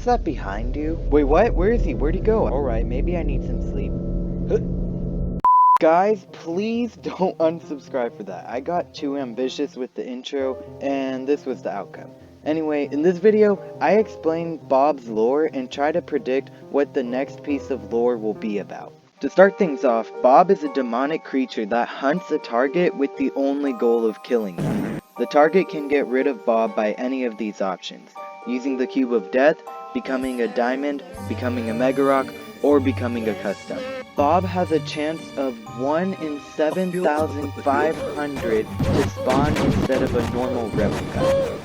that behind you? Wait, what? Where is he? Where'd he go? Alright, maybe I need some sleep. Guys, please don't unsubscribe for that. I got too ambitious with the intro, and this was the outcome. Anyway, in this video, I explain Bob's lore and try to predict what the next piece of lore will be about. To start things off, Bob is a demonic creature that hunts a target with the only goal of killing them. The target can get rid of Bob by any of these options, using the Cube of Death, becoming a diamond, becoming a Mega Rock, or becoming a custom. Bob has a chance of 1 in 7,500 to spawn instead of a normal replica.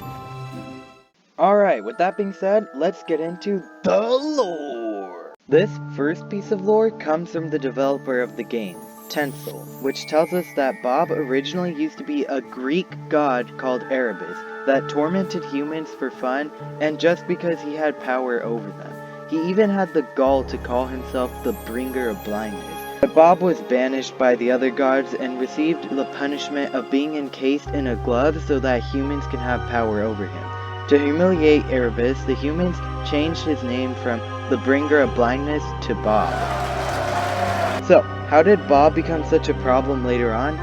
Alright, with that being said, let's get into the lore! This first piece of lore comes from the developer of the game, Tencel, which tells us that Bob originally used to be a Greek god called Erebus that tormented humans for fun and just because he had power over them. He even had the gall to call himself the bringer of blindness. But Bob was banished by the other gods and received the punishment of being encased in a glove so that humans can have power over him. To humiliate Erebus, the humans changed his name from the bringer of blindness to Bob. So, how did Bob become such a problem later on?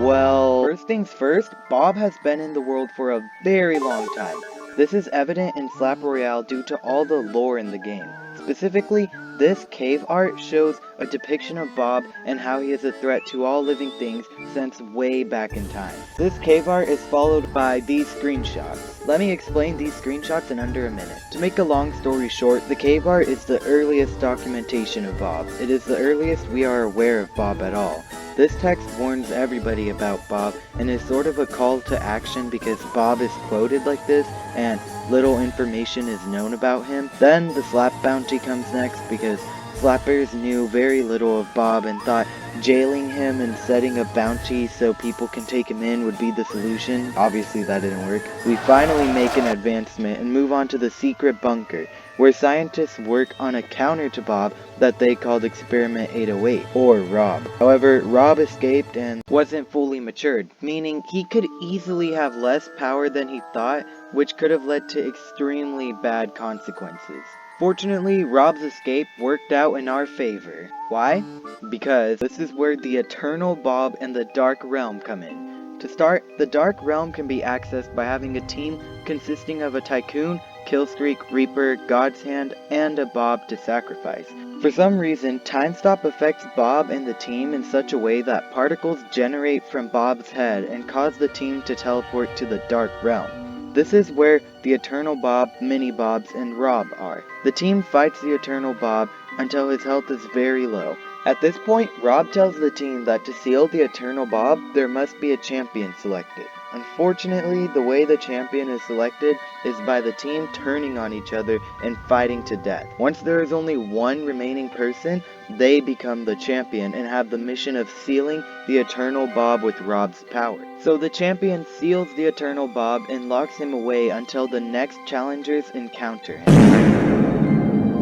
Well, first things first, Bob has been in the world for a very long time. This is evident in Slap Royale due to all the lore in the game. Specifically, this cave art shows a depiction of Bob and how he is a threat to all living things since way back in time. This cave art is followed by these screenshots. Let me explain these screenshots in under a minute. To make a long story short, the cave art is the earliest documentation of Bob. It is the earliest we are aware of Bob at all. This text warns everybody about Bob and is sort of a call to action because Bob is quoted like this and little information is known about him. Then the slap bounty comes next because slappers knew very little of Bob and thought jailing him and setting a bounty so people can take him in would be the solution. Obviously that didn't work. We finally make an advancement and move on to the secret bunker, where scientists work on a counter to Bob that they called Experiment 808, or Rob. However, Rob escaped and wasn't fully matured, meaning he could easily have less power than he thought, which could have led to extremely bad consequences. Fortunately, Rob's escape worked out in our favor. Why? Because this is where the Eternal Bob and the Dark Realm come in. To start, the Dark Realm can be accessed by having a team consisting of a Tycoon, Killstreak, Reaper, God's Hand, and a Bob to sacrifice. For some reason, Time Stop affects Bob and the team in such a way that particles generate from Bob's head and cause the team to teleport to the Dark Realm. This is where the Eternal Bob, Mini Bobs, and Rob are. The team fights the Eternal Bob until his health is very low. At this point, Rob tells the team that to seal the Eternal Bob, there must be a champion selected. Unfortunately, the way the champion is selected is by the team turning on each other and fighting to death. Once there is only one remaining person, they become the champion and have the mission of sealing the Eternal Bob with Rob's power. So the champion seals the Eternal Bob and locks him away until the next challengers encounter him.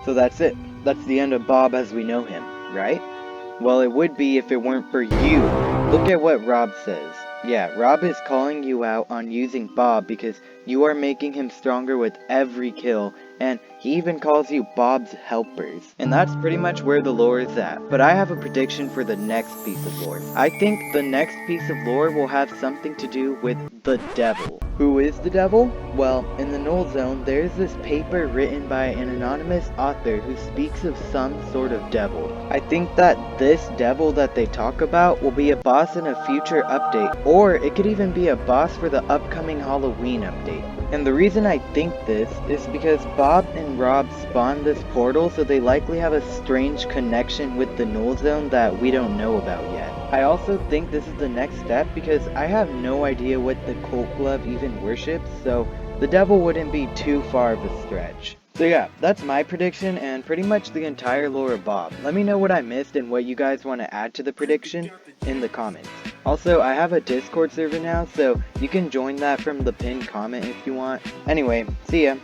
So that's it. That's the end of Bob as we know him, right? Well, it would be if it weren't for you. Look at what Rob says. Yeah, Rob is calling you out on using Bob because you are making him stronger with every kill, and he even calls you Bob's helpers. And that's pretty much where the lore is at, but I have a prediction for the next piece of lore. I think the next piece of lore will have something to do with the devil. Who is the devil? Well, in the Null Zone, there's this paper written by an anonymous author who speaks of some sort of devil. I think that this devil that they talk about will be a boss in a future update, or it could even be a boss for the upcoming Halloween update. And the reason I think this is because Bob and Rob spawned this portal, so they likely have a strange connection with the Null Zone that we don't know about yet. I also think this is the next step because I have no idea what the Cult Glove even worships, so the devil wouldn't be too far of a stretch. So yeah, that's my prediction and pretty much the entire lore of Bob. Let me know what I missed and what you guys want to add to the prediction in the comments. Also, I have a Discord server now, so you can join that from the pinned comment if you want. Anyway, see ya.